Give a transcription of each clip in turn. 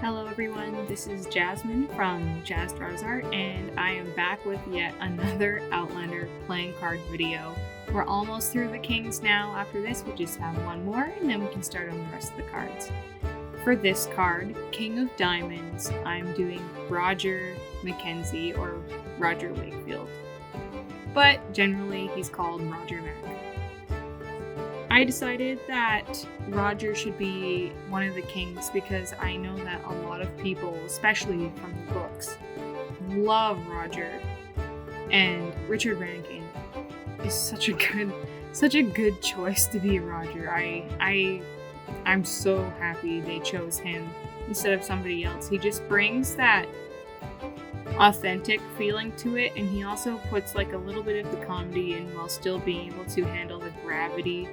Hello everyone, this is Jasmine from Jazz Draws Art, and I am back with yet another Outlander playing card video. We're almost through the kings now. After this, we just have one more, and then we can start on the rest of the cards. For this card, King of Diamonds, I'm doing Roger Mackenzie or Roger Wakefield, but generally he's called Roger Mac. I decided that Roger should be one of the kings because I know that a lot of people, especially from the books, love Roger, and Richard Rankin is such a good choice to be Roger. I'm so happy they chose him instead of somebody else. He just brings that authentic feeling to it, and he also puts like a little bit of the comedy in while still being able to handle the gravity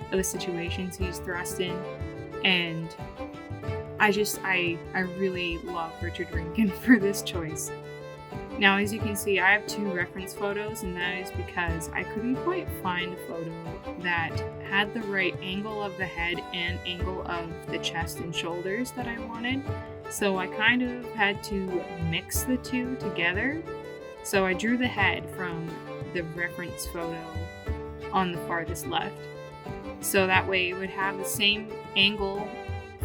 of the situations he's thrust in. And I really love Richard Rankin for this choice. Now, as you can see, I have two reference photos, and that is because I couldn't quite find a photo that had the right angle of the head and angle of the chest and shoulders that I wanted. So I kind of had to mix the two together. So I drew the head from the reference photo on the farthest left. So that way it would have the same angle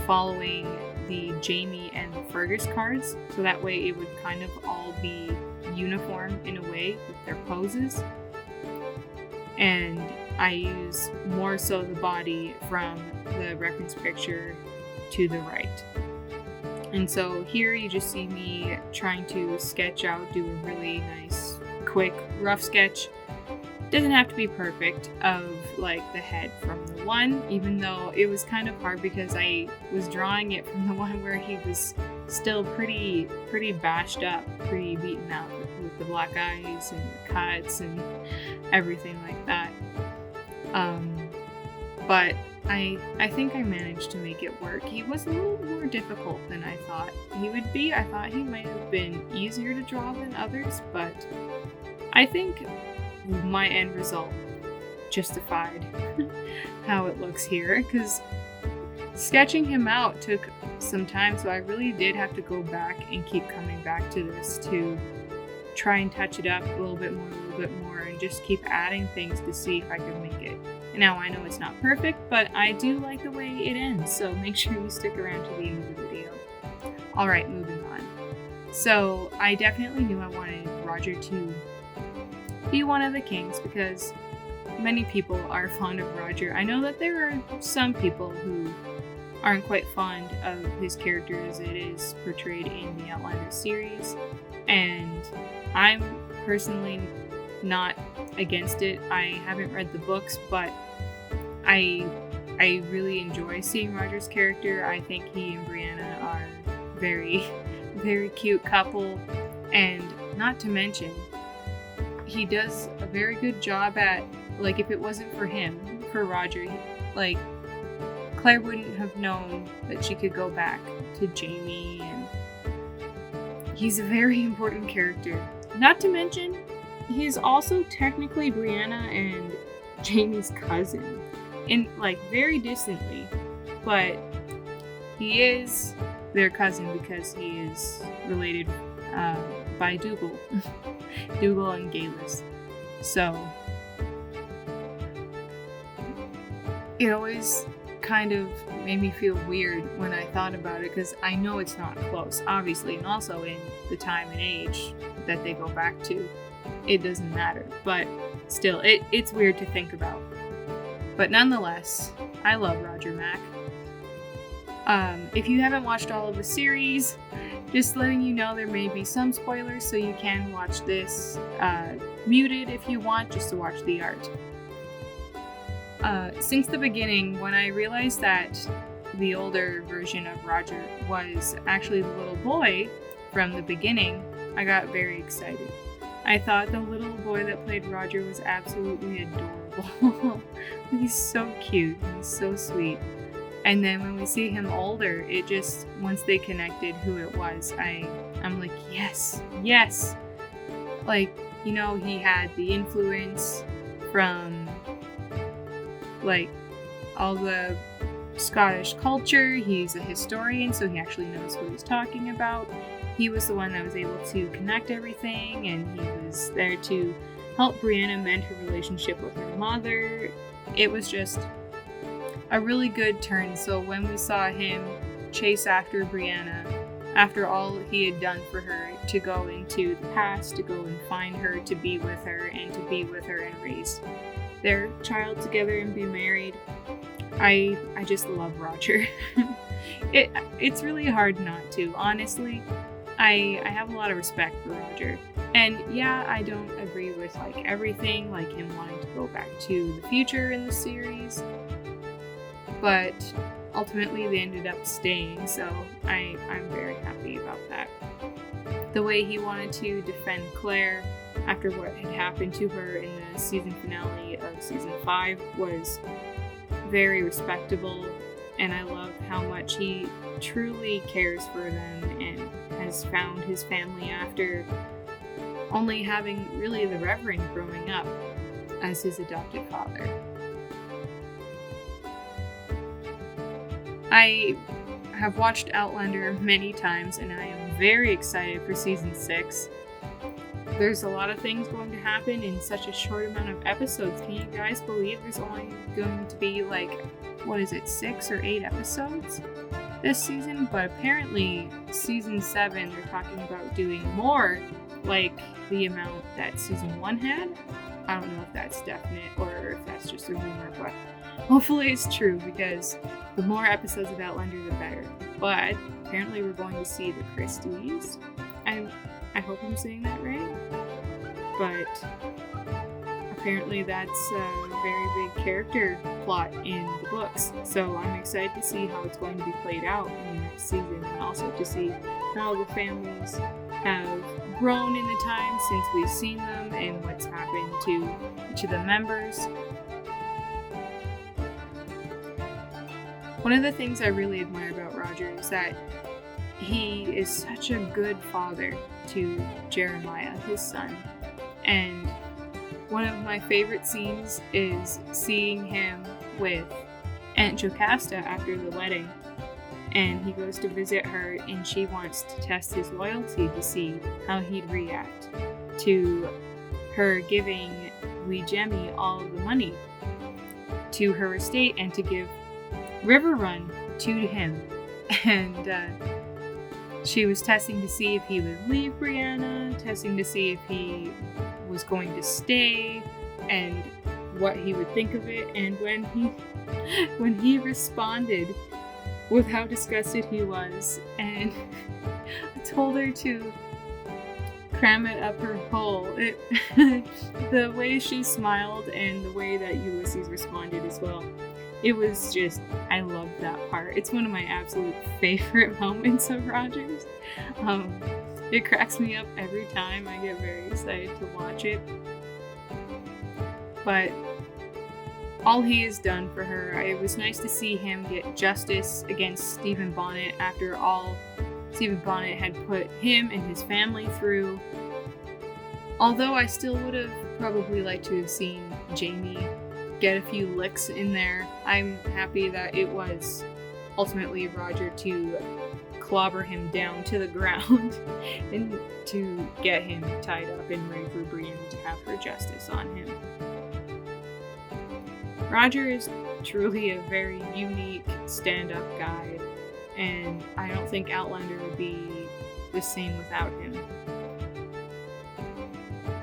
following the Jamie and the Fergus cards. So that way it would kind of all be uniform in a way with their poses. And I use more so the body from the reference picture to the right. And so here you just see me trying to sketch out, do a really nice, quick, rough sketch. Doesn't have to be perfect of like the head from the one, even though it was kind of hard because I was drawing it from the one where he was still pretty bashed up, pretty beaten up with the black eyes and the cuts and everything like that. But I think I managed to make it work. He was a little more difficult than I thought he would be. I thought he might have been easier to draw than others, but I think my end result justified how it looks here, because sketching him out took some time, so I really did have to go back and keep coming back to this to try and touch it up a little bit more, and just keep adding things to see if I could make it. And now I know it's not perfect, but I do like the way it ends, so make sure you stick around to the end of the video. Alright, moving on. So I definitely knew I wanted Roger to be one of the kings because many people are fond of Roger. I know that there are some people who aren't quite fond of his character as it is portrayed in the Outlander series, and I'm personally not against it. I haven't read the books, but I really enjoy seeing Roger's character. I think he and Brianna are very, very cute couple, and not to mention, he does a very good job at, like, if it wasn't for him, for Roger, like, Claire wouldn't have known that she could go back to Jamie, and he's a very important character. Not to mention, he's also technically Brianna and Jamie's cousin, in, like, very distantly, but he is their cousin because he is related by Dougal. Dougal and Galus. So it always kind of made me feel weird when I thought about it, because I know it's not close, obviously, and also in the time and age that they go back to, it doesn't matter, but still, it's weird to think about. But nonetheless, I love Roger Mac. If you haven't watched all of the series, just letting you know there may be some spoilers, so you can watch this muted if you want, just to watch the art. Since the beginning, when I realized that the older version of Roger was actually the little boy from the beginning, I got very excited. I thought the little boy that played Roger was absolutely adorable. He's so cute, he's so sweet. And then when we see him older, it just, once they connected who it was, I'm like, yes. Like, you know, he had the influence from, like, all the Scottish culture. He's a historian, so he actually knows what he's talking about. He was the one that was able to connect everything, and he was there to help Brianna mend her relationship with her mother. It was just a really good turn. So when we saw him chase after Brianna, after all he had done for her, to go into the past, to go and find her, to be with her, and to be with her and raise their child together and be married, I just love Roger. It's really hard not to, honestly. I have a lot of respect for Roger. And yeah, I don't agree with like everything, like him wanting to go back to the future in the series, but ultimately they ended up staying, so I'm very happy about that. The way he wanted to defend Claire after what had happened to her in the season finale of season 5 was very respectable, and I love how much he truly cares for them and has found his family after only having really the Reverend growing up as his adopted father. I have watched Outlander many times, and I am very excited for season 6. There's a lot of things going to happen in such a short amount of episodes. Can you guys believe there's only going to be like, 6 or 8 episodes this season? But apparently season 7 they're talking about doing more, like the amount that season 1 had. I don't know if that's definite or if that's just a rumor, but hopefully it's true, because the more episodes of Outlander the better. But apparently we're going to see the Christies. I hope I'm saying that right. But apparently that's a very big character plot in the books. So I'm excited to see how it's going to be played out in the next season, and also to see how the families have grown in the time since we've seen them and what's happened to each of the members. One of the things I really admire about Roger is that he is such a good father to Jeremiah, his son. And one of my favorite scenes is seeing him with Aunt Jocasta after the wedding. And he goes to visit her, and she wants to test his loyalty to see how he'd react to her giving Wee Jemmy all of the money to her estate and to give River Run to him. And she was testing to see if he would leave Brianna, testing to see if he was going to stay, and what he would think of it. And when he responded with how disgusted he was, and told her to cram it up her hole, the way she smiled and the way that Ulysses responded as well, it was just, I loved that part. It's one of my absolute favorite moments of Roger's. It cracks me up every time. I get very excited to watch it. But all he has done for her, it was nice to see him get justice against Stephen Bonnet after all Stephen Bonnet had put him and his family through. Although I still would have probably liked to have seen Jamie get a few licks in there, I'm happy that it was ultimately Roger to clobber him down to the ground and to get him tied up and ready for Brienne to have her justice on him. Roger is truly a very unique stand-up guy, and I don't think Outlander would be the same without him.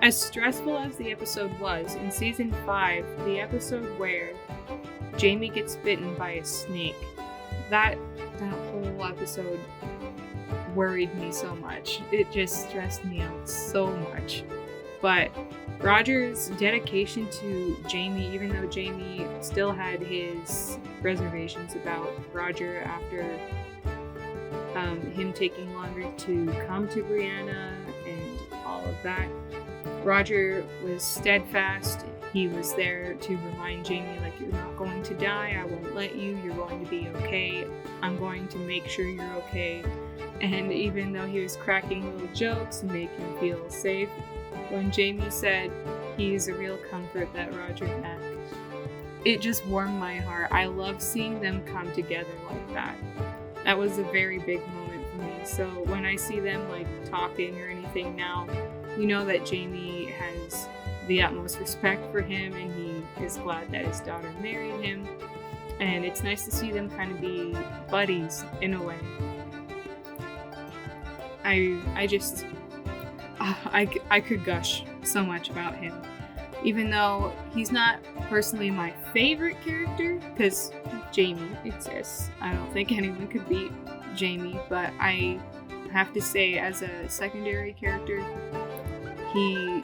As stressful as the episode was, in season 5, the episode where Jamie gets bitten by a snake, that whole episode worried me so much. It just stressed me out so much. But Roger's dedication to Jamie, even though Jamie still had his reservations about Roger after him taking longer to come to Brianna and all of that, Roger was steadfast. He was there to remind Jamie, like, you're not going to die, I won't let you, you're going to be okay, I'm going to make sure you're okay. And even though he was cracking little jokes to make him feel safe, when Jamie said, He's a real comfort, that Roger Mac. It just warmed my heart. I love seeing them come together like that. That was a very big moment for me. So when I see them like talking or anything now, you know that Jamie has the utmost respect for him and he is glad that his daughter married him. And it's nice to see them kind of be buddies in a way. I could gush so much about him. Even though he's not personally my favorite character, because Jamie exists. I don't think anyone could beat Jamie, but I have to say, as a secondary character, he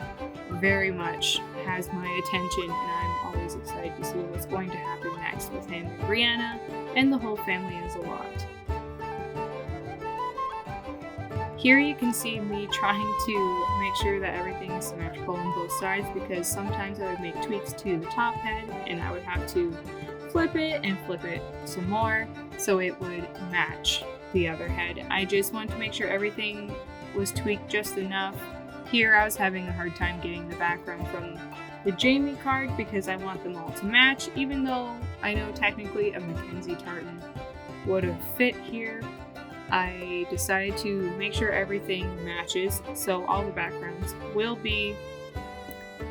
very much has my attention, and I'm always excited to see what's going to happen next with him and Brianna, and the whole family as a lot. Here you can see me trying to make sure that everything is symmetrical on both sides, because sometimes I would make tweaks to the top head and I would have to flip it and flip it some more so it would match the other head. I just wanted to make sure everything was tweaked just enough. Here I was having a hard time getting the background from the Jamie card because I want them all to match, even though I know technically a Mackenzie tartan would have fit here. I decided to make sure everything matches, so all the backgrounds will be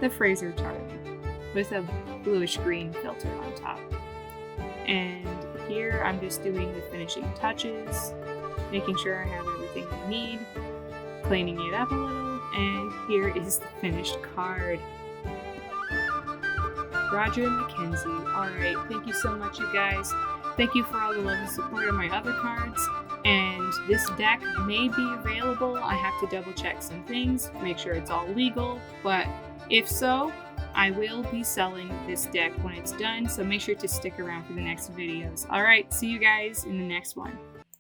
the Fraser tartan with a bluish green filter on top. And here I'm just doing the finishing touches, making sure I have everything I need, cleaning it up a little, and here is the finished card. Roger Mackenzie. Alright, thank you so much, you guys. Thank you for all the love and support on my other cards. And this deck may be available. I have to double check some things, make sure it's all legal. But if so, I will be selling this deck when it's done. So make sure to stick around for the next videos. Alright, see you guys in the next one.